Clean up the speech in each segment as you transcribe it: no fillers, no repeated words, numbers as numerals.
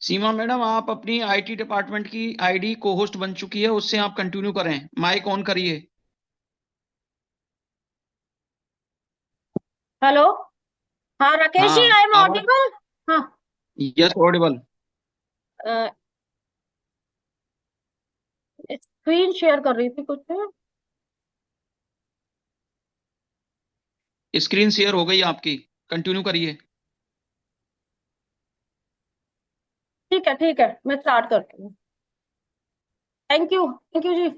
सीमा madam, आप अपनी IT department की आईडी को होस्ट बन चुकी है, उससे आप कंटिन्यू करें। माइक ऑन करिए। हेलो। हाँ राकेश जी, हाँ, आई एम आवाज। ऑडिबल। हाँ। Yes, Audible. स्क्रीन शेयर कर रही थी कुछ। स्क्रीन शेयर हो गई आपकी। कंटिन्यू करिए। ठीक है, मैं स्टार्ट करती हूँ। थैंक यू जी।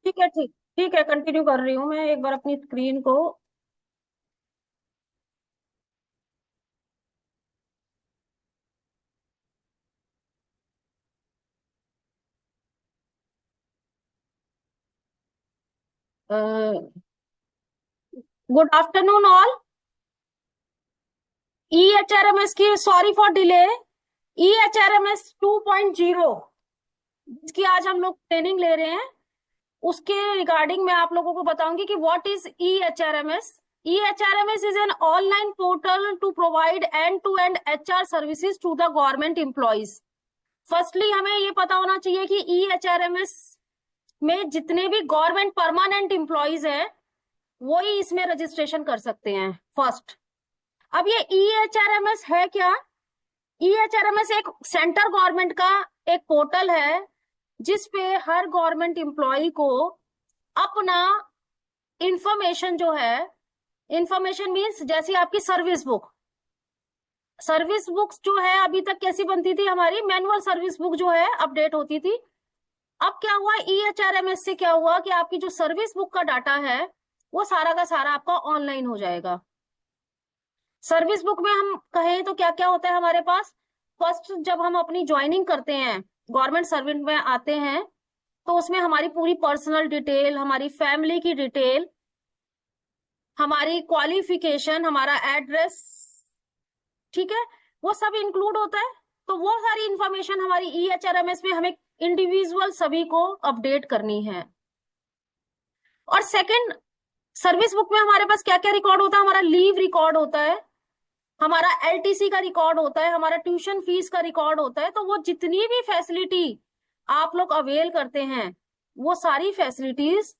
ठीक है, कंटिन्यू कर रही हूँ मैं एक बार अपनी स्क्रीन को। Good afternoon all. E H R M S की, sorry for delay, E H R M S 2.0 जिसकी आज हम लोग ट्रेनिंग ले रहे हैं, उसके रिगार्डिंग मैं आप लोगों को बताऊंगी कि what is E H R M S. E H R M S is an online portal to provide end to end H R services to the government employees. Firstly हमें ये पता होना चाहिए कि E H R M S में जितने भी government permanent employees हैं वो ही इसमें रजिस्ट्रेशन कर सकते हैं फर्स्ट। अब ये E H R M S है क्या? E H R M S एक सेंट्रल गवर्नमेंट का एक पोर्टल है जिसपे हर गवर्नमेंट एम्प्लॉय को अपना इंफॉर्मेशन जो है, इंफॉर्मेशन मीन्स जैसी आपकी सर्विस बुक, सर्विस बुक्स जो है अभी तक कैसी बनती थी, हमारी मैनुअल सर्विस बुक जो है अपडेट होती थी। अब क्या हुआ, E H R M S से क्या हुआ कि आपकी जो सर्विस बुक का डाटा है वो सारा का सारा आपका ऑनलाइन हो जाएगा। सर्विस बुक में हम कहें तो क्या क्या होता है हमारे पास? फर्स्ट जब हम अपनी ज्वाइनिंग करते हैं, गवर्नमेंट सर्विस में आते हैं, तो उसमें हमारी पूरी पर्सनल डिटेल, हमारी फैमिली की डिटेल, हमारी क्वालिफिकेशन, हमारा एड्रेस, ठीक है, वो सब इंक्लूड होता है। तो वो सारी इंफॉर्मेशन हमारी E H R M S में हमें इंडिविजुअल सभी को अपडेट करनी है। और सेकंड, सर्विस बुक में हमारे पास क्या क्या रिकॉर्ड होता है? हमारा लीव रिकॉर्ड होता है, हमारा एलटीसी का रिकॉर्ड होता है, हमारा ट्यूशन फीस का रिकॉर्ड होता है। तो वो जितनी भी फैसिलिटी आप लोग अवेल करते हैं वो सारी फैसिलिटीज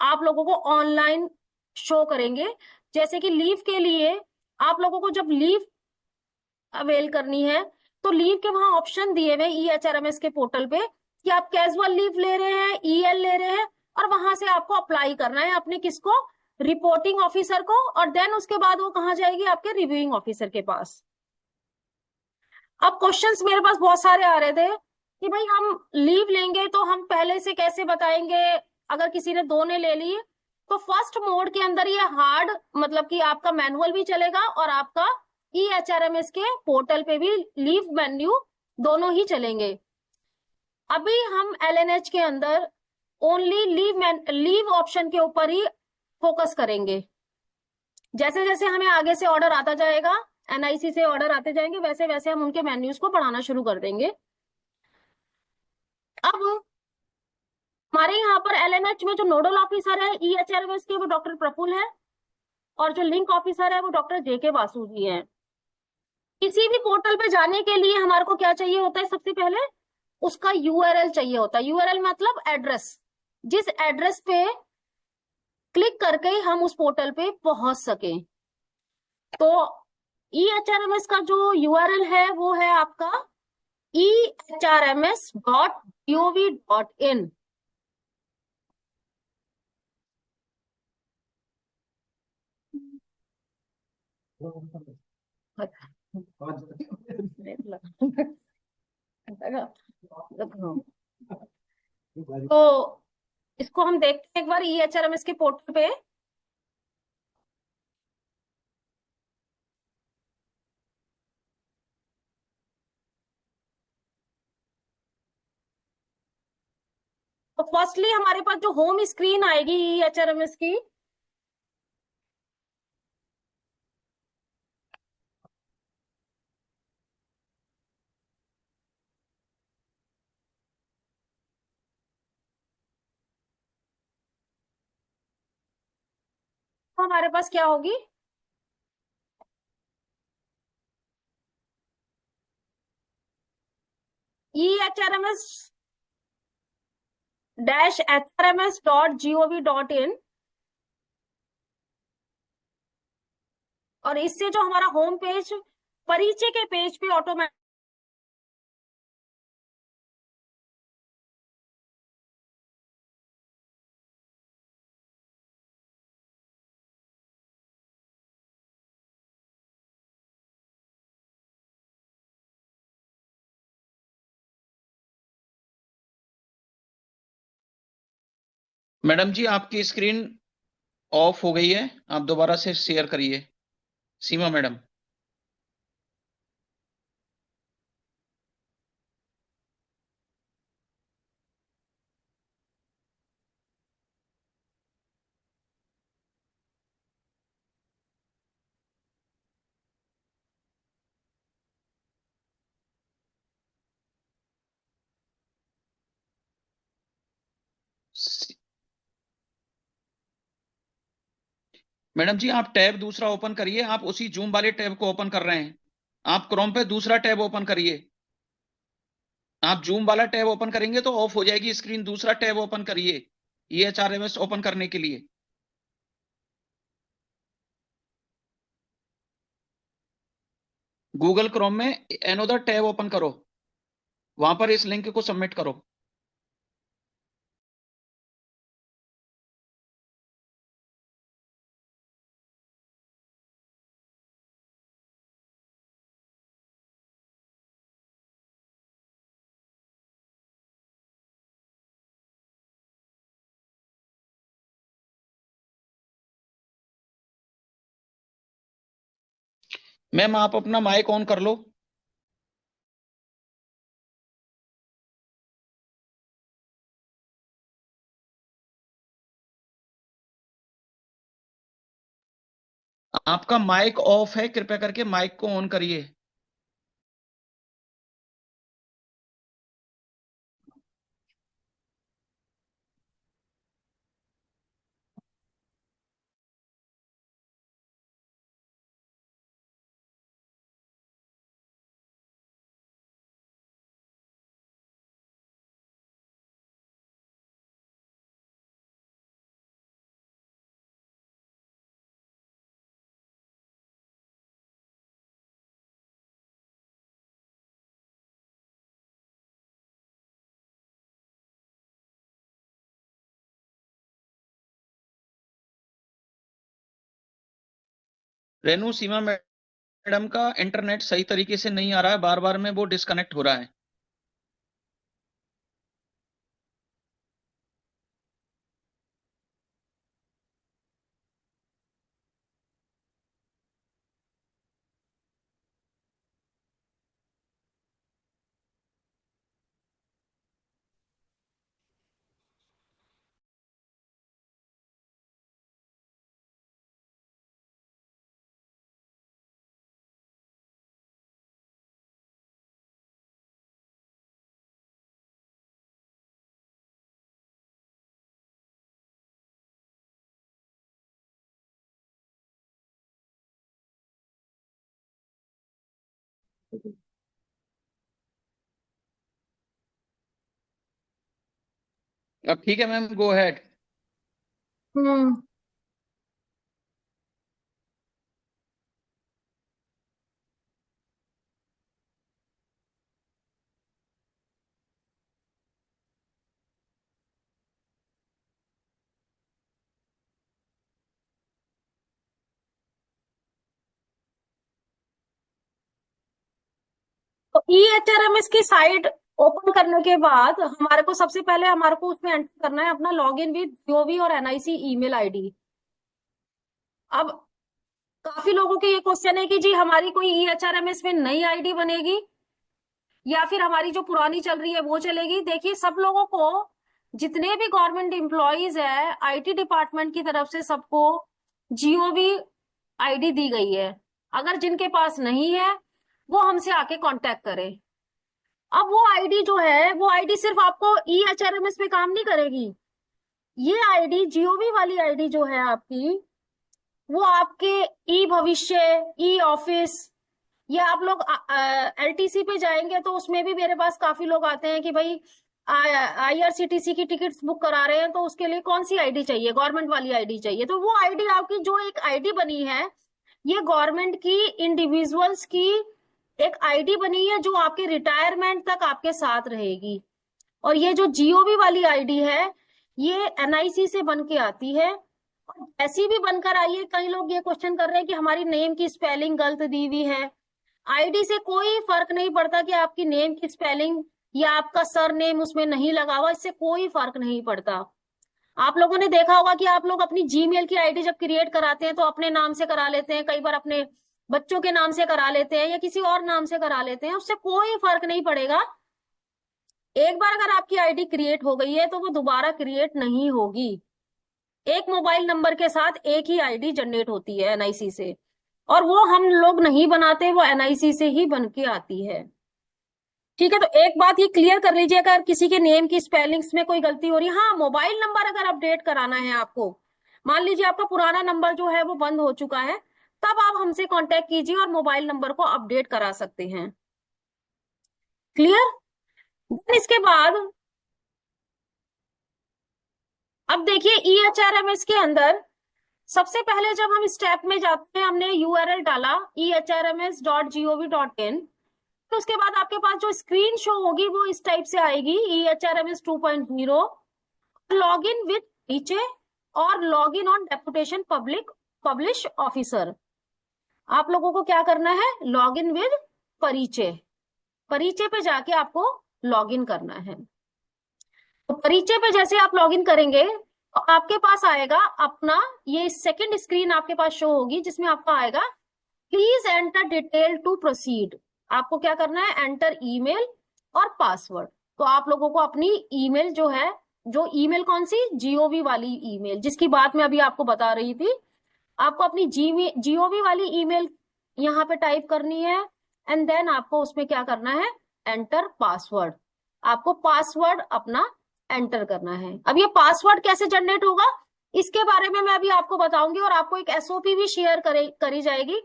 आप लोगों को ऑनलाइन शो करेंगे। जैसे कि लीव के लिए आप लोगों को जब लीव अवेल करनी है तो लीव के वहां ऑप्शन दिए हुए E H R M S के पोर्टल पे कि आप कैजुअल लीव ले रहे हैं, ईएल ले रहे हैं, और वहां से आपको अप्लाई करना है अपने किसको, रिपोर्टिंग ऑफिसर को, और देन उसके बाद वो कहाँ जाएगी, आपके रिव्यूइंग ऑफिसर के पास। अब क्वेश्चंस मेरे पास बहुत सारे आ रहे थे कि भाई हम लीव लेंगे तो हम पहले से कैसे बताएंगे, अगर किसी ने दो ने ले ली। तो फर्स्ट मोड के अंदर ये हार्ड, मतलब कि आपका मैनुअल भी चलेगा और आपका E H R M S के पोर्टल पे भी लीव मेन्यू दोनों ही चलेंगे। अभी हम एलएनएच के अंदर ओनली लीव ऑप्शन के ऊपर ही फोकस करेंगे। जैसे जैसे हमें आगे से ऑर्डर आता जाएगा, एनआईसी से ऑर्डर आते जाएंगे, वैसे वैसे हम उनके मेन्यूज को पढ़ाना शुरू कर देंगे। अब हमारे यहाँ पर एलएनएच में जो नोडल ऑफिसर है ईएचआरएमएस के, वो डॉक्टर प्रफुल्ल है, और जो लिंक ऑफिसर है वो डॉक्टर जेके बासु जी है। किसी भी पोर्टल पे जाने के लिए हमारे को क्या चाहिए होता है? सबसे पहले उसका यूआरएल चाहिए होता है। यूआरएल मतलब एड्रेस, जिस एड्रेस पे क्लिक करके ही हम उस पोर्टल पे पहुंच सके। तो ईएचआरएमएस का जो यूआरएल है वो है आपका ehrms.gov.in। तो इसको हम देखते हैं एक बार ईएचआरएमएस के पोर्टल पे। तो फर्स्टली हमारे पास जो होम स्क्रीन आएगी ईएचआरएमएस की, तो हमारे पास क्या होगी, EHRMS HRMS.gov.in, और इससे जो हमारा होम पेज परिचय के पेज पे ऑटोमेटिक मैडम जी आपकी स्क्रीन ऑफ हो गई है, आप दोबारा से शेयर करिए। सीमा मैडम। मैडम जी आप टैब दूसरा ओपन करिए, आप उसी जूम वाले टैब को ओपन कर रहे हैं। आप क्रोम पे दूसरा टैब ओपन करिए। आप जूम वाला टैब ओपन करेंगे तो ऑफ हो जाएगी स्क्रीन, दूसरा टैब ओपन करिए EHRMS ओपन करने के लिए। गूगल क्रोम में एनोदर टैब ओपन करो, वहां पर इस लिंक को सबमिट करो। मैम आप अपना माइक ऑन कर लो। आपका माइक ऑफ है, कृपया करके माइक को ऑन करिए। रेनू सीमा मैडम का इंटरनेट सही तरीके से नहीं आ रहा है, बार बार में वो डिस्कनेक्ट हो रहा है। अब ठीक है मैम, गो अहेड। हम्म तो EHRMS की साइट ओपन करने के बाद हमारे को सबसे पहले हमारे को उसमें एंटर करना है अपना लॉगिन विद जीओवी और NIC ईमेल आईडी। अब काफी लोगों के ये क्वेश्चन है कि जी हमारी कोई EHRMS में नई आईडी बनेगी या फिर हमारी जो पुरानी चल रही है वो चलेगी। देखिए सब लोगों को, जितने भी गवर्नमेंट एम्प्लॉयज है IT डिपार्टमेंट की तरफ से सबको जीओवी आईडी दी गई है। अगर जिनके पास नहीं है वो हमसे आके कांटेक्ट करें। अब वो आईडी जो है वो आईडी सिर्फ आपको EHRMS पे काम नहीं करेगी। ये आईडी जीओवी वाली आईडी जो है आपकी, वो आपके ई भविष्य, ई ऑफिस, या आप लोग एलटीसी पे जाएंगे तो उसमें भी मेरे पास काफी लोग आते हैं कि भाई आईआरसीटीसी की टिकट्स बुक करा रहे हैं तो उसके लिए कौन सी आईडी चाहिए, गवर्नमेंट वाली आईडी चाहिए। तो वो आईडी आपकी जो एक आईडी बनी है, ये गवर्नमेंट की इंडिविजुअल्स की एक आईडी बनी है जो आपके रिटायरमेंट तक आपके साथ रहेगी। और ये जो जीओवी वाली आईडी है, ये एनआईसी से बन के आती है। और ऐसी भी बनकर आई है, कई लोग ये क्वेश्चन कर रहे हैं कि हमारी नेम की स्पेलिंग गलत दी हुई है। आईडी से कोई फर्क नहीं पड़ता कि आपकी नेम की स्पेलिंग या आपका सर नेम उसमें नहीं लगा हुआ, इससे कोई फर्क नहीं पड़ता। आप लोगों ने देखा होगा कि आप लोग अपनी जीमेल की आईडी जब क्रिएट कराते हैं तो अपने नाम से करा लेते हैं, कई बार अपने बच्चों के नाम से करा लेते हैं या किसी और नाम से करा लेते हैं, उससे कोई फर्क नहीं पड़ेगा। एक बार अगर आपकी आईडी क्रिएट हो गई है तो वो दोबारा क्रिएट नहीं होगी। एक मोबाइल नंबर के साथ एक ही आईडी जनरेट होती है एनआईसी से, और वो हम लोग नहीं बनाते, वो एनआईसी से ही बन के आती है। ठीक है, तो एक बात ये क्लियर कर लीजिए, अगर किसी के नेम की स्पेलिंग्स में कोई गलती हो रही है, हाँ मोबाइल नंबर अगर अपडेट कराना है आपको, मान लीजिए आपका पुराना नंबर जो है वो बंद हो चुका है, तब आप हमसे कांटेक्ट कीजिए और मोबाइल नंबर को अपडेट करा सकते हैं। क्लियर। इसके बाद अब देखिए EHRMS के अंदर सबसे पहले जब हम स्टेप में जाते हैं, हमने यूआरएल डाला ehrms.gov.in, तो उसके बाद आपके पास जो स्क्रीन शो होगी वो इस टाइप से आएगी, EHRMS 2.0, लॉग इन विद परिचय और log in on deputation publish officer. आप लोगों को क्या करना है, लॉग इन विद परिचय, परिचय पे जाके आपको लॉग इन करना है। तो परिचय पे जैसे आप लॉग इन करेंगे तो आपके पास आएगा अपना, ये सेकंड स्क्रीन आपके पास शो होगी जिसमें आपका आएगा please enter detail to proceed. आपको क्या करना है, एंटर ईमेल और पासवर्ड। तो आप लोगों को अपनी ईमेल जो है, जो ईमेल कौन सी, जीओवी वाली ईमेल जिसकी बात मैं अभी आपको बता रही थी, आपको अपनी जीओवी वाली ईमेल यहाँ पे टाइप करनी है, एंड देन आपको उसमें क्या करना है, एंटर पासवर्ड। आपको पासवर्ड अपना एंटर करना है। अब ये पासवर्ड कैसे जनरेट होगा इसके बारे में मैं अभी आपको बताऊंगी, और आपको एक एसओपी भी शेयर करी जाएगी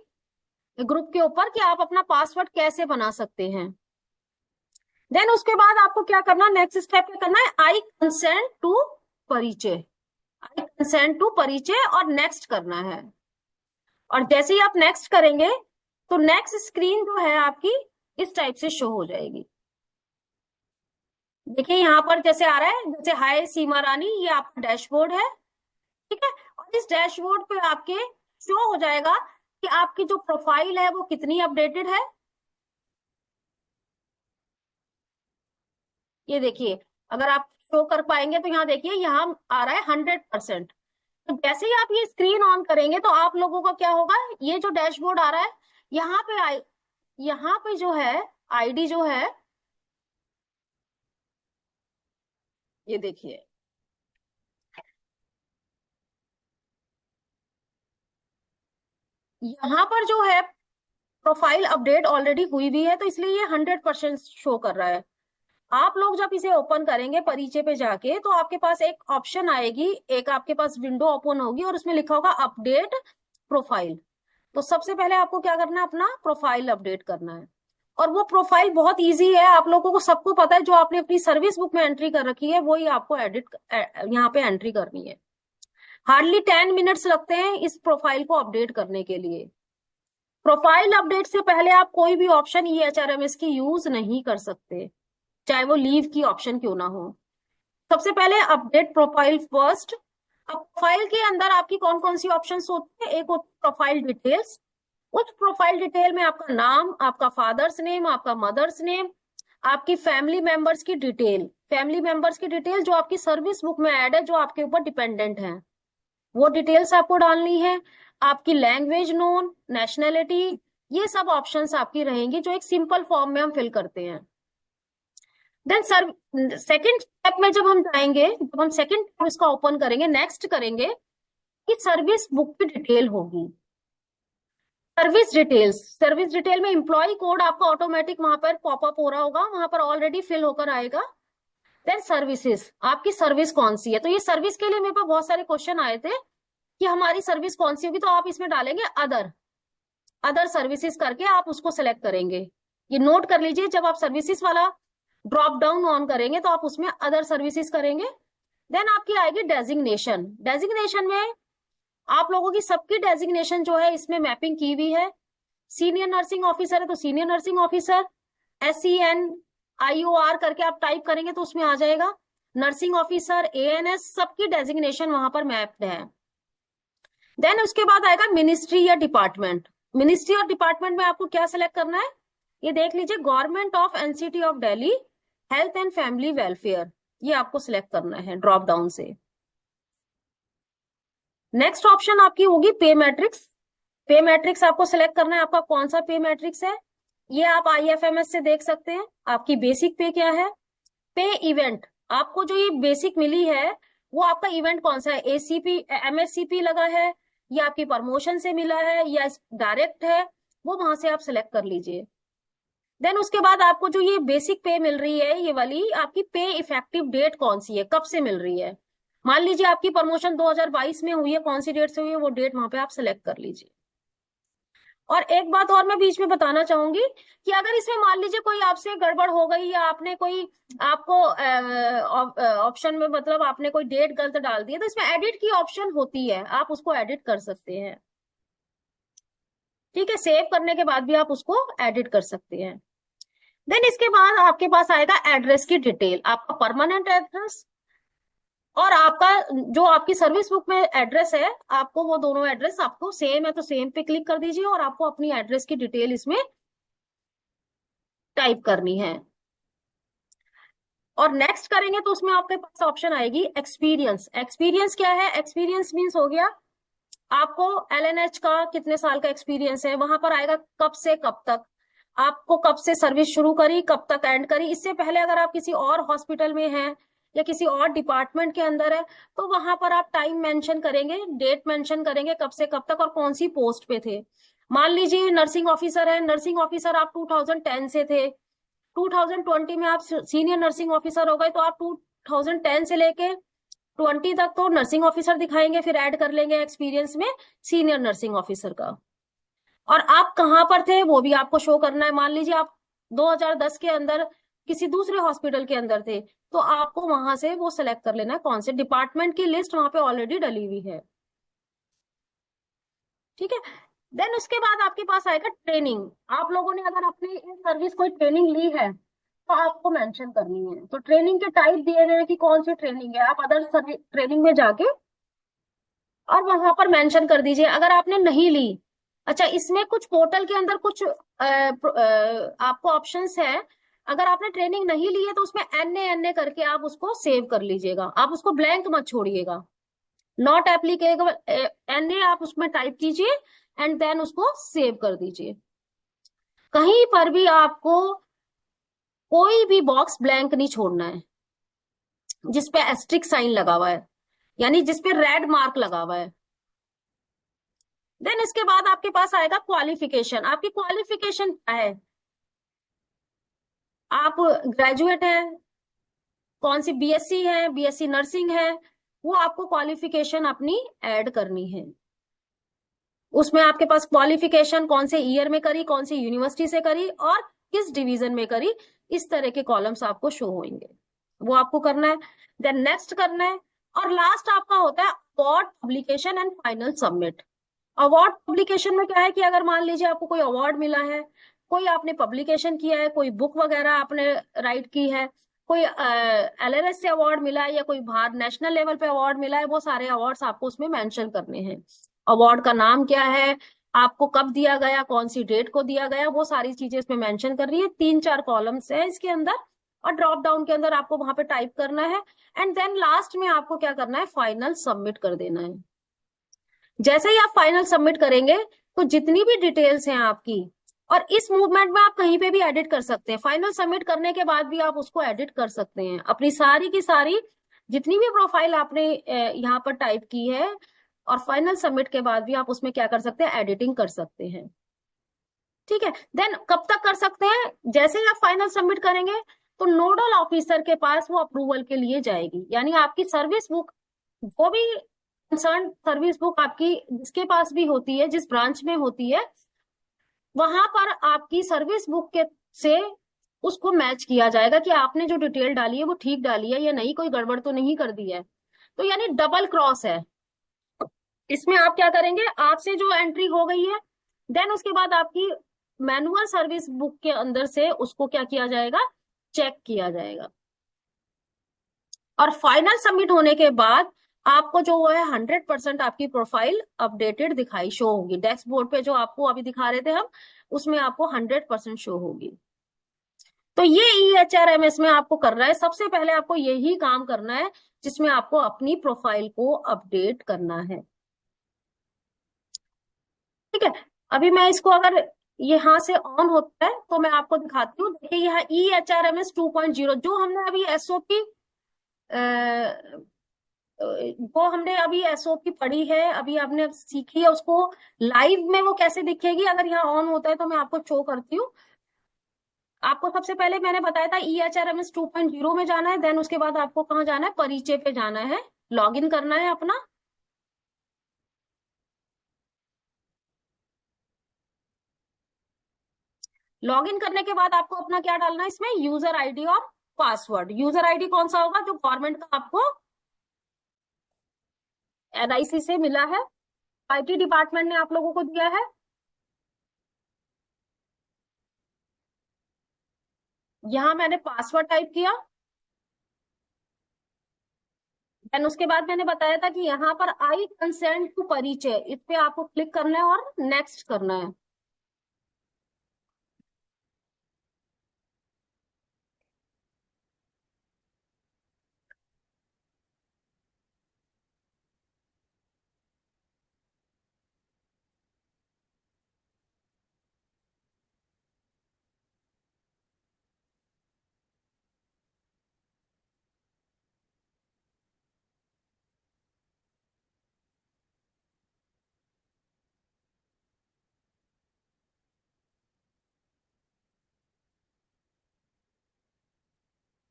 ग्रुप के ऊपर कि आप अपना पासवर्ड कैसे बना सकते हैं। देन उसके बाद आपको क्या करना, नेक्स्ट स्टेप क्या करना है, आई कंसेंट टू परिचय, आई कंसेंट टू परिचय और नेक्स्ट करना है। और जैसे ही आप नेक्स्ट करेंगे तो नेक्स्ट स्क्रीन जो है आपकी इस टाइप से शो हो जाएगी। देखिए यहाँ पर जैसे आ रहा है, जैसे हाय सीमा रानी, ये आपका डैशबोर्ड है। ठीक है, और इस डैशबोर्ड पे आपके शो हो जाएगा कि आपकी जो प्रोफाइल है वो कितनी अपडेटेड है। ये देखिए, अगर आप शो कर पाएंगे तो यहाँ देखिए, यहाँ आ रहा है 100%। तो जैसे ही आप ये स्क्रीन ऑन करेंगे तो आप लोगों का क्या होगा, ये जो डैशबोर्ड आ रहा है यहाँ पे जो है आईडी जो है, ये देखिए यहाँ पर जो है प्रोफाइल अपडेट ऑलरेडी हुई भी है, तो इसलिए ये 100% शो कर रहा है। आप लोग जब इसे ओपन करेंगे परिचय पे जाके तो आपके पास एक ऑप्शन आएगी, एक आपके पास विंडो ओपन होगी और उसमें लिखा होगा अपडेट प्रोफाइल। तो सबसे पहले आपको क्या करना है, अपना प्रोफाइल अपडेट करना है। और वो प्रोफाइल बहुत इजी है, आप लोगों को सबको पता है, जो आपने अपनी सर्विस बुक में एंट्री कर रखी है वही आपको यहाँ पे एंट्री करनी है। हार्डली 10 मिनट्स लगते हैं इस प्रोफाइल को अपडेट करने के लिए। प्रोफाइल अपडेट से पहले आप कोई भी ऑप्शन EHRMS की यूज नहीं कर सकते, चाहे वो लीव की ऑप्शन क्यों ना हो। सबसे पहले अपडेट प्रोफाइल फर्स्ट। अब प्रोफाइल के अंदर आपकी कौन कौन सी ऑप्शंस होती है, एक होती है प्रोफाइल डिटेल्स। उस प्रोफाइल डिटेल में आपका नाम, आपका फादर्स नेम, आपका मदर्स नेम, आपकी फैमिली मेंबर्स की डिटेल, फैमिली मेंबर्स की डिटेल जो आपकी सर्विस बुक में ऐड है, जो आपके ऊपर डिपेंडेंट है, वो डिटेल्स आपको डालनी है। आपकी लैंग्वेज नोन, नेशनैलिटी, ये सब ऑप्शंस आपकी रहेंगी जो एक सिंपल फॉर्म में हम फिल करते हैं। देन सेकंड स्टेप में जब हम जाएंगे, जब हम सेकंड टैब इसका ओपन करेंगे, नेक्स्ट करेंगे, कि सर्विस बुक की डिटेल होगी। सर्विस डिटेल्स, सर्विस डिटेल में एम्प्लॉय कोड आपका ऑटोमेटिक वहां पर पॉपअप हो रहा होगा, वहां पर ऑलरेडी फिल होकर आएगा। देन सर्विसेज, आपकी सर्विस कौन सी है। तो ये सर्विस के लिए मेरे पास बहुत सारे क्वेश्चन आए थे कि हमारी सर्विस कौन सी होगी, तो आप इसमें डालेंगे अदर सर्विसेज करके आप उसको सेलेक्ट करेंगे। ये नोट कर लीजिए, जब आप सर्विसेज वाला ड्रॉप डाउन ऑन करेंगे तो आप उसमें अदर सर्विसेज करेंगे। देन आपकी आएगी डेजिग्नेशन। डेजिग्नेशन में आप लोगों की सबकी डेजिग्नेशन जो है इसमें मैपिंग की हुई है। सीनियर नर्सिंग ऑफिसर है तो सीनियर नर्सिंग ऑफिसर, SENIOR करके आप टाइप करेंगे तो उसमें आ जाएगा। नर्सिंग ऑफिसर, ANS, सबकी डेजिग्नेशन वहां पर मैप्ड है। देन उसके बाद आएगा मिनिस्ट्री या डिपार्टमेंट। मिनिस्ट्री और डिपार्टमेंट में आपको क्या सिलेक्ट करना है, ये देख लीजिए, government of NCT of Delhi, health and family welfare, ये आपको सिलेक्ट करना है ड्रॉप डाउन से। नेक्स्ट ऑप्शन आपकी होगी पे मैट्रिक्स। पे मैट्रिक्स आपको सिलेक्ट करना है, आपका कौन सा पे मैट्रिक्स है। ये आप IFMS से देख सकते हैं आपकी बेसिक पे क्या है। पे इवेंट, आपको जो ये बेसिक मिली है वो आपका इवेंट कौन सा है, ACP MSCP लगा है, या आपकी प्रमोशन से मिला है, या डायरेक्ट है, वो वहां से आप सिलेक्ट कर लीजिए। देन उसके बाद आपको जो ये बेसिक पे मिल रही है, ये वाली आपकी पे इफेक्टिव डेट कौन सी है, कब से मिल रही है। मान लीजिए आपकी प्रमोशन 2022 में हुई है, कौन सी डेट से हुई है वो डेट वहां पे आप सिलेक्ट कर लीजिए। और एक बात और मैं बीच में बताना चाहूंगी कि अगर इसमें मान लीजिए कोई आपसे गड़बड़ हो गई, या आपने कोई आपको ऑप्शन में मतलब आपने कोई डेट गलत डाल दी है, तो इसमें एडिट की ऑप्शन होती है, आप उसको एडिट कर सकते हैं। ठीक है, सेव करने के बाद भी आप उसको एडिट कर सकते हैं। देन इसके बाद आपके पास आएगा एड्रेस की डिटेल, आपका परमानेंट एड्रेस और आपका जो आपकी सर्विस बुक में एड्रेस है, आपको वो दोनों एड्रेस आपको सेम है तो सेम पे क्लिक कर दीजिए और आपको अपनी एड्रेस की डिटेल इसमें टाइप करनी है। और नेक्स्ट करेंगे तो उसमें आपके पास ऑप्शन आएगी एक्सपीरियंस। एक्सपीरियंस क्या है, एक्सपीरियंस मीन्स हो गया आपको LNH का कितने साल का एक्सपीरियंस है, वहां पर आएगा कब से कब तक, आपको कब से सर्विस शुरू करी कब तक एंड करी। इससे पहले अगर आप किसी और हॉस्पिटल में हैं या किसी और डिपार्टमेंट के अंदर है तो वहां पर आप टाइम मेंशन करेंगे, डेट मेंशन करेंगे कब से कब तक और कौन सी पोस्ट पे थे। मान लीजिए नर्सिंग ऑफिसर है, नर्सिंग ऑफिसर आप 2010 से थे, 2020 में आप सीनियर नर्सिंग ऑफिसर हो गए, तो आप 2010 से लेके 20 तक तो नर्सिंग ऑफिसर दिखाएंगे, फिर ऐड कर लेंगे एक्सपीरियंस में सीनियर नर्सिंग ऑफिसर का। और आप कहाँ पर थे वो भी आपको शो करना है। मान लीजिए आप 2010 के अंदर किसी दूसरे हॉस्पिटल के अंदर थे, तो आपको वहां से वो सिलेक्ट कर लेना है कौन से डिपार्टमेंट की लिस्ट वहां पे ऑलरेडी डली हुई है। ठीक है, देन उसके बाद आपके पास आएगा ट्रेनिंग। आप लोगों ने अगर अपनी इन सर्विस कोई ट्रेनिंग ली है तो आपको मेंशन करनी है। तो ट्रेनिंग के टाइप दिए हुए हैं कि कौन सी ट्रेनिंग है, आप अदर ट्रेनिंग में जाके और वहां पर मेंशन कर दीजिए अगर आपने नहीं ली। अच्छा, इसमें कुछ पोर्टल के अंदर कुछ आपको ऑप्शंस है, अगर आपने ट्रेनिंग नहीं ली है तो उसमें NA करके आप उसको सेव कर लीजिएगा, आप उसको ब्लैंक मत छोड़िएगा। नॉट एप्लीकेबल NA आप उसमें टाइप कीजिए एंड देन उसको सेव कर दीजिए। कहीं पर भी आपको कोई भी बॉक्स ब्लैंक नहीं छोड़ना है जिसपे एस्ट्रिक साइन लगा हुआ है, यानी जिसपे रेड मार्क लगा हुआ है। देन इसके बाद आपके पास आएगा क्वालिफिकेशन। आपकी क्वालिफिकेशन क्या है, आप ग्रेजुएट हैं, कौन सी BSc है, BSc नर्सिंग है, वो आपको क्वालिफिकेशन अपनी ऐड करनी है। उसमें आपके पास क्वालिफिकेशन कौन से ईयर में करी, कौन सी यूनिवर्सिटी से करी और किस डिवीजन में करी, इस तरह के कॉलम्स आपको शो होंगे, वो आपको करना है। देन नेक्स्ट करना है और लास्ट आपका होता है award publication and final submit. Award publication में क्या है कि अगर मान लीजिए आपको कोई अवार्ड मिला है, कोई आपने पब्लिकेशन किया है, कोई बुक वगैरह आपने राइट की है, कोई LNS से अवार्ड मिला है या कोई बाहर नेशनल लेवल पे अवार्ड मिला है, वो सारे अवार्ड्स आपको उसमें मेंशन करने हैं। अवार्ड का नाम क्या है, आपको कब दिया गया, कौन सी डेट को दिया गया, वो सारी चीजें इसमें मेंशन कर रही है। 3-4 कॉलम्स है इसके अंदर और ड्रॉप डाउन के अंदर आपको वहां पे टाइप करना है एंड देन लास्ट में आपको क्या करना है, फाइनल सबमिट कर देना है। जैसे ही आप फाइनल सबमिट करेंगे तो जितनी भी डिटेल्स हैं आपकी, और इस मूवमेंट में आप कहीं पे भी एडिट कर सकते हैं, फाइनल सबमिट करने के बाद भी आप उसको एडिट कर सकते हैं, अपनी सारी की सारी जितनी भी प्रोफाइल आपने यहाँ पर टाइप की है, और फाइनल सबमिट के बाद भी आप उसमें क्या कर सकते हैं, एडिटिंग कर सकते हैं। ठीक है, देन कब तक कर सकते हैं, जैसे ही आप फाइनल सबमिट करेंगे तो नोडल ऑफिसर के पास वो अप्रूवल के लिए जाएगी, यानी आपकी सर्विस बुक जो भी कंसर्न सर्विस बुक आपकी जिसके पास भी होती है, जिस ब्रांच में होती है, वहां पर आपकी सर्विस बुक के से उसको मैच किया जाएगा कि आपने जो डिटेल डाली है वो ठीक डाली है या नहीं, कोई गड़बड़ तो नहीं कर दी है। तो यानी डबल क्रॉस है। इसमें आप क्या करेंगे, आपसे जो एंट्री हो गई है, देन उसके बाद आपकी मैनुअल सर्विस बुक के अंदर से उसको क्या किया जाएगा, चेक किया जाएगा। और फाइनल सबमिट होने के बाद आपको जो वो है 100% आपकी प्रोफाइल अपडेटेड दिखाई शो होगी। डैशबोर्ड पे जो आपको अभी दिखा रहे थे हम, उसमें आपको 100% शो होगी। तो ये EHRMS में आपको करना है, सबसे पहले आपको यही काम करना है जिसमें आपको अपनी प्रोफाइल को अपडेट करना है। ठीक है, अभी मैं इसको अगर यहाँ से ऑन होता है तो मैं आपको दिखाती हूँ। देखिए यहाँ EHRMS 2.0 जो हमने अभी एसओपी पढ़ी है, अभी आपने सीखी है, उसको लाइव में वो कैसे दिखेगी, अगर यहाँ ऑन होता है तो मैं आपको शो करती हूँ। आपको सबसे पहले मैंने बताया था EHRMS 2.0 में जाना है, देन उसके बाद आपको कहाँ जाना है, परिचय पे जाना है, लॉगिन करना है अपना। लॉगिन करने के बाद आपको अपना क्या डालना है, इसमें यूजर आईडी और पासवर्ड। यूजर आईडी कौन सा होगा, जो गवर्नमेंट का आपको NIC से मिला है, IT डिपार्टमेंट ने आप लोगों को दिया है। यहाँ मैंने पासवर्ड टाइप किया, देन उसके बाद मैंने बताया था कि यहाँ पर आई कंसेंट टू परिचय, इस पे आपको क्लिक करना है और नेक्स्ट करना है।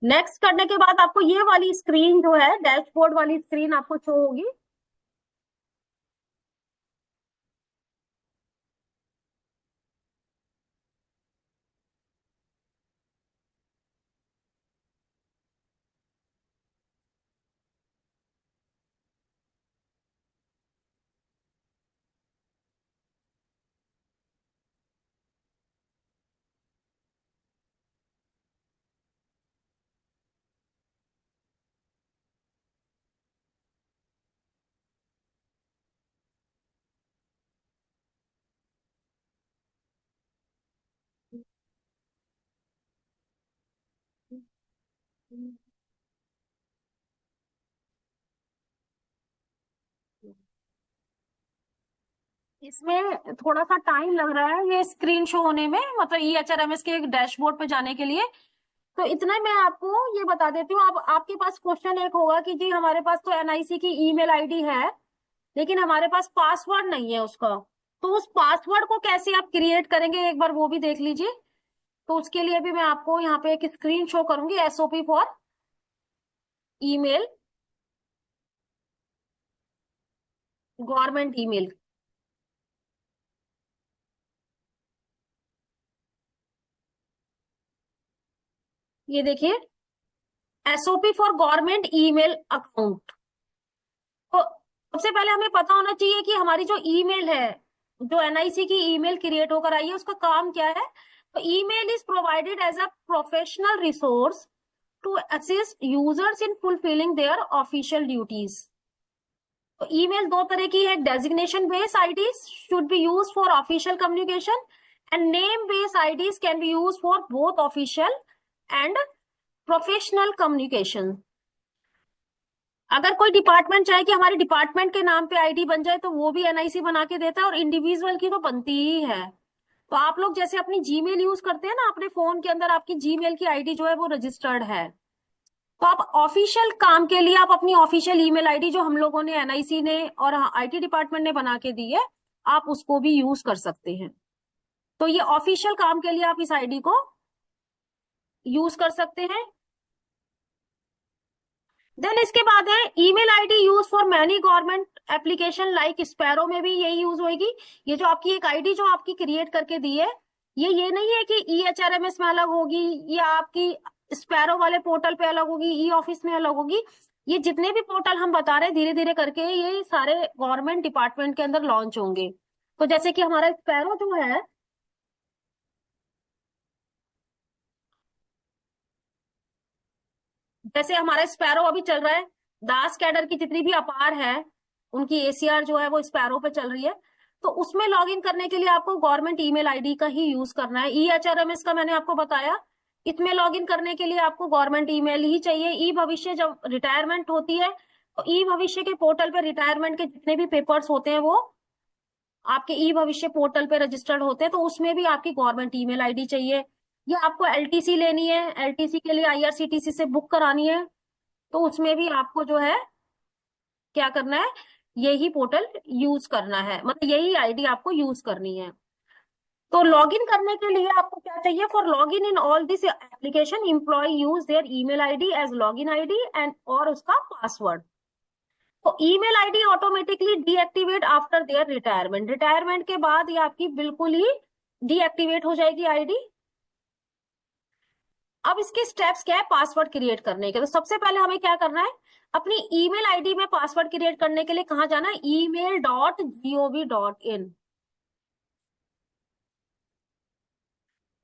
नेक्स्ट करने के बाद आपको ये वाली स्क्रीन जो है, डैशबोर्ड वाली स्क्रीन आपको शो होगी। इसमें थोड़ा सा टाइम लग रहा है ये स्क्रीन शो होने में, मतलब EHRMS के डैशबोर्ड पे जाने के लिए। तो इतना मैं आपको ये बता देती हूँ। अब आपके पास क्वेश्चन एक होगा कि जी हमारे पास तो NIC की ईमेल आईडी है, लेकिन हमारे पास पासवर्ड नहीं है उसका, तो उस पासवर्ड को कैसे आप क्रिएट करेंगे, एक बार वो भी देख लीजिए। तो उसके लिए भी मैं आपको यहाँ पे एक स्क्रीन शो करूंगी, SOP for email, government email. ये देखिए, SOP for government email account. तो सबसे पहले हमें पता होना चाहिए कि हमारी जो ईमेल है, जो NIC की ईमेल क्रिएट होकर आई है, उसका काम क्या है। तो email is provided as a professional resource to assist users in fulfilling their official duties. तो ईमेल दो तरह की है, designation based IDs should be use for official communication and name based IDs can be use for both official and professional communication. अगर कोई department चाहे कि हमारे डिपार्टमेंट के नाम पे आईडी बन जाए तो वो भी NIC बना के देता है, और इंडिविजुअल की तो बनती ही है। तो आप लोग जैसे अपनी जीमेल यूज करते हैं ना, अपने फोन के अंदर आपकी जीमेल की आईडी जो है वो रजिस्टर्ड है, तो आप ऑफिशियल काम के लिए आप अपनी ऑफिशियल ईमेल आईडी जो हम लोगों ने NIC ने और IT डिपार्टमेंट ने बना के दी है, आप उसको भी यूज कर सकते हैं। तो ये ऑफिशियल काम के लिए आप इस आईडी को यूज कर सकते हैं। देन इसके बाद है email ID use for many government application like sparrow में भी यही यूज होगी। ये जो आपकी एक आईडी जो आपकी क्रिएट करके दी है, ये नहीं है कि EHRMS में अलग होगी या आपकी स्पैरो वाले पोर्टल पे अलग होगी, ई ऑफिस में अलग होगी। ये जितने भी पोर्टल हम बता रहे हैं धीरे धीरे करके ये सारे गवर्नमेंट डिपार्टमेंट के अंदर लॉन्च होंगे। तो जैसे कि हमारा स्पैरो जो है, जैसे हमारा स्पैरो अभी चल रहा है, दास कैडर की जितनी भी अपार है उनकी ACR जो है वो स्पैरो पे चल रही है। तो उसमें लॉग इन करने के लिए आपको गवर्नमेंट ईमेल आईडी का ही यूज करना है। EHRMS का मैंने आपको बताया, इसमें लॉग इन करने के लिए आपको गवर्नमेंट ईमेल ही चाहिए। ई भविष्य जब रिटायरमेंट होती है तो ई भविष्य के पोर्टल पे रिटायरमेंट के जितने भी पेपर्स होते हैं वो आपके ई भविष्य पोर्टल पे रजिस्टर्ड होते हैं, तो उसमें भी आपकी गवर्नमेंट ईमेल आईडी चाहिए। या आपको LTC लेनी है, LTC के लिए IRCTC से बुक करानी है, तो उसमें भी आपको जो है क्या करना है, यही पोर्टल यूज करना है, मतलब यही आईडी आपको यूज करनी है। तो लॉगिन करने के लिए आपको क्या चाहिए, for login in all this application employ use their email ID as login ID and और उसका पासवर्ड। तो email ID automatically deactivate after their retirement, retirement के बाद ये आपकी बिल्कुल ही डीएक्टिवेट हो जाएगी आईडी। अब इसके स्टेप्स क्या है पासवर्ड क्रिएट करने के। तो सबसे पहले हमें क्या करना है, अपनी ईमेल आईडी में पासवर्ड क्रिएट करने के लिए कहाँ जाना है, email.gov.in,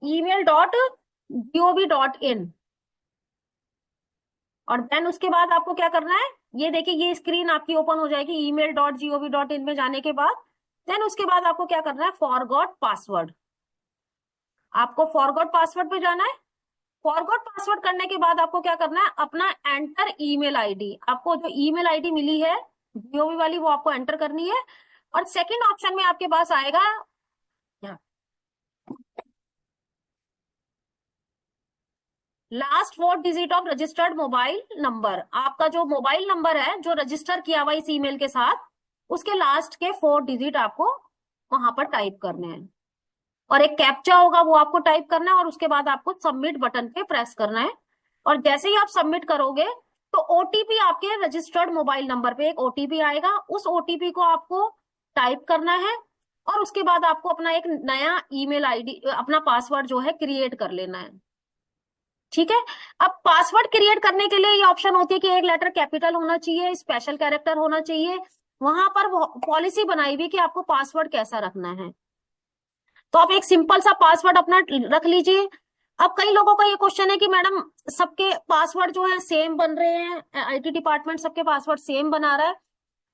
email.gov.in। और देन उसके बाद आपको क्या करना है, ये देखिए ये स्क्रीन आपकी ओपन हो जाएगी email.gov.in में जाने के बाद। देन उसके बाद आपको क्या करना है, फॉरगॉट पासवर्ड, आपको फॉरगॉट पासवर्ड पे जाना है। फॉरगॉट पासवर्ड करने के बाद आपको क्या करना है, अपना एंटर ईमेल आईडी, आपको जो ईमेल आईडी मिली है जीओवी वाली वो आपको एंटर करनी है। और सेकंड ऑप्शन में आपके पास आएगा last 4 digit of registered mobile number, आपका जो मोबाइल नंबर है जो रजिस्टर किया हुआ इस ईमेल के साथ, उसके लास्ट के 4 डिजिट आपको वहां पर टाइप करने हैं। और एक कैप्चा होगा वो आपको टाइप करना है और उसके बाद आपको सबमिट बटन पे प्रेस करना है। और जैसे ही आप सबमिट करोगे तो OTP आपके रजिस्टर्ड मोबाइल नंबर पे एक OTP आएगा, उस OTP को आपको टाइप करना है और उसके बाद आपको अपना एक नया ईमेल आईडी, अपना पासवर्ड जो है क्रिएट कर लेना है। ठीक है। अब पासवर्ड क्रिएट करने के लिए ये ऑप्शन होती है कि एक लेटर कैपिटल होना चाहिए, स्पेशल कैरेक्टर होना चाहिए, वहां पर पॉलिसी बनाई हुई कि आपको पासवर्ड कैसा रखना है। तो आप एक सिंपल सा पासवर्ड अपना रख लीजिए। अब कई लोगों का ये क्वेश्चन है कि मैडम सबके पासवर्ड जो है सेम बन रहे हैं, IT डिपार्टमेंट सबके पासवर्ड सेम बना रहा है।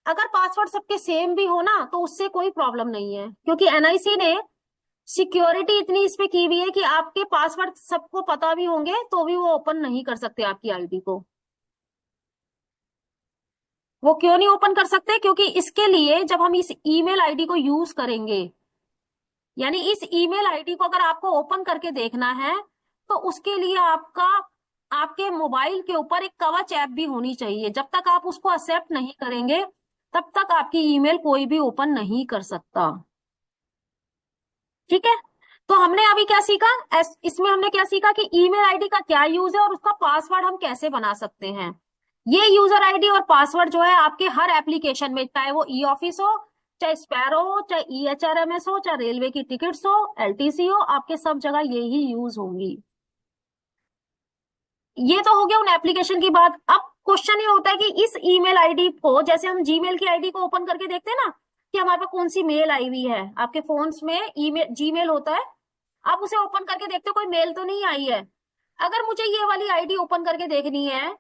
अगर पासवर्ड सबके सेम भी हो ना तो उससे कोई प्रॉब्लम नहीं है, क्योंकि NIC ने सिक्योरिटी इतनी इस पे की हुई है कि आपके पासवर्ड सबको पता भी होंगे तो भी वो ओपन नहीं कर सकते आपकी आईडी को। वो क्यों नहीं ओपन कर सकते, क्योंकि इसके लिए जब हम इस ईमेल आईडी को यूज करेंगे, यानी इस ईमेल आईडी को अगर आपको ओपन करके देखना है तो उसके लिए आपके मोबाइल के ऊपर एक कवच ऐप भी होनी चाहिए। जब तक आप उसको एक्सेप्ट नहीं करेंगे तब तक आपकी ईमेल कोई भी ओपन नहीं कर सकता। ठीक है। तो हमने अभी क्या सीखा, इसमें हमने क्या सीखा कि ईमेल आईडी का क्या यूज है और उसका पासवर्ड हम कैसे बना सकते हैं। ये यूजर आईडी और पासवर्ड जो है आपके हर एप्लीकेशन में, चाहे वो ई ऑफिस हो, चाहे स्पैरो हो, चाहे EHRMS हो, चाहे रेलवे की टिकट्स हो, LTC हो, आपके सब जगह यही यूज होंगी। ये तो हो गया उन एप्लीकेशन की बात। अब क्वेश्चन ये होता है कि इस ईमेल आईडी को, जैसे हम जीमेल की आईडी को ओपन करके देखते हैं ना कि हमारे पास कौन सी मेल आई हुई है, आपके फोन्स में ईमेल जीमेल होता है, आप उसे ओपन करके देखते हो कोई मेल तो नहीं आई है। अगर मुझे ये वाली आईडी ओपन करके देखनी है,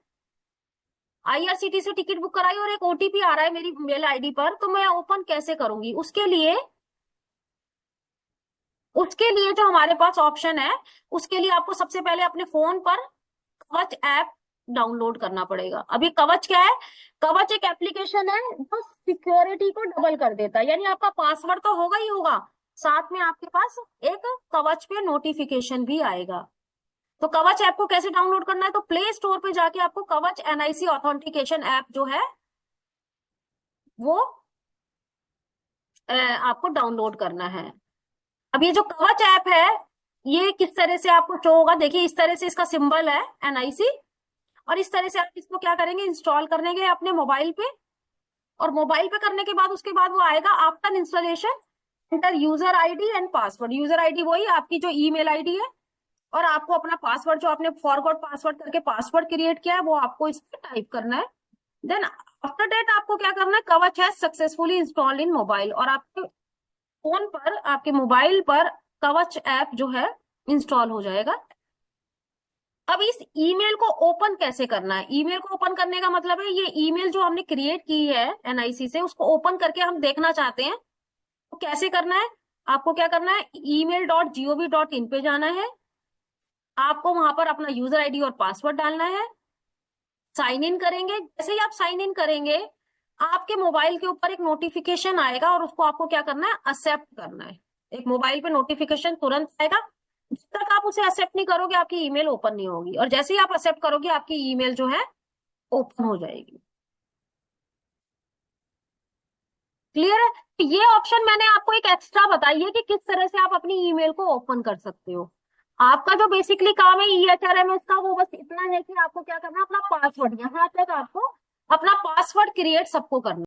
IRCTC टिकट बुक कराई और एक OTP आ रहा है मेरी मेल आईडी पर, तो मैं ओपन कैसे करूंगी, उसके लिए जो हमारे पास ऑप्शन है, उसके लिए आपको सबसे पहले अपने फोन पर कवच ऐप डाउनलोड करना पड़ेगा। अभी कवच क्या है, कवच एक एप्लीकेशन है जो सिक्योरिटी को डबल कर देता है, यानी आपका पासवर्ड तो होगा ही होगा, साथ में आपके पास एक कवच पे नोटिफिकेशन भी आएगा। तो कवच ऐप को कैसे डाउनलोड करना है, तो प्ले स्टोर पे जाके आपको कवच NIC ऑथेंटिकेशन ऐप जो है वो आपको डाउनलोड करना है। अब ये जो कवच ऐप है ये किस तरह से आपको शो होगा, देखिए इस तरह से इसका सिंबल है NIC, और इस तरह से आप इसको क्या करेंगे, इंस्टॉल करने के अपने मोबाइल पे। और मोबाइल पे करने के बाद उसके बाद वो आएगा after installation, enter user ID and password. User ID वही आपकी जो ईमेल आईडी है, और आपको अपना पासवर्ड जो आपने फॉरगॉट पासवर्ड करके पासवर्ड क्रिएट किया है वो आपको इस पे टाइप करना है। देन आफ्टर डेट आपको क्या करना है, कवच है सक्सेसफुली इंस्टॉल इन मोबाइल, और आपके फोन पर, आपके मोबाइल पर कवच ऐप जो है इंस्टॉल हो जाएगा। अब इस ईमेल को ओपन कैसे करना है? ईमेल को ओपन करने का मतलब है ये ईमेल जो हमने क्रिएट की है एनआईसी से, उसको ओपन करके हम देखना चाहते हैं। तो कैसे करना है? आपको क्या करना है, email.gov.in पे जाना है। आपको वहां पर अपना यूजर आईडी और पासवर्ड डालना है। साइन इन करेंगे। जैसे ही आप साइन इन करेंगे, आपके मोबाइल के ऊपर एक नोटिफिकेशन आएगा और उसको आपको क्या करना है, एक्सेप्ट करना है। एक मोबाइल पे नोटिफिकेशन तुरंत आएगा, जब तक आप उसे एक्सेप्ट नहीं करोगे आपकी ईमेल ओपन नहीं होगी, और जैसे ही आप एक्सेप्ट करोगे आपकी ईमेल जो है ओपन हो जाएगी। क्लियर है? तो ये ऑप्शन मैंने आपको एक एक्स्ट्रा बताई है कि किस तरह से आप अपनी ईमेल को ओपन कर सकते हो। आपका जो बेसिकली काम है EHRMS का, वो बस इतना है कि आपको क्या करना है, अपना पासवर्ड, यहाँ तक आपको अपना पासवर्ड क्रिएट सबको करना है।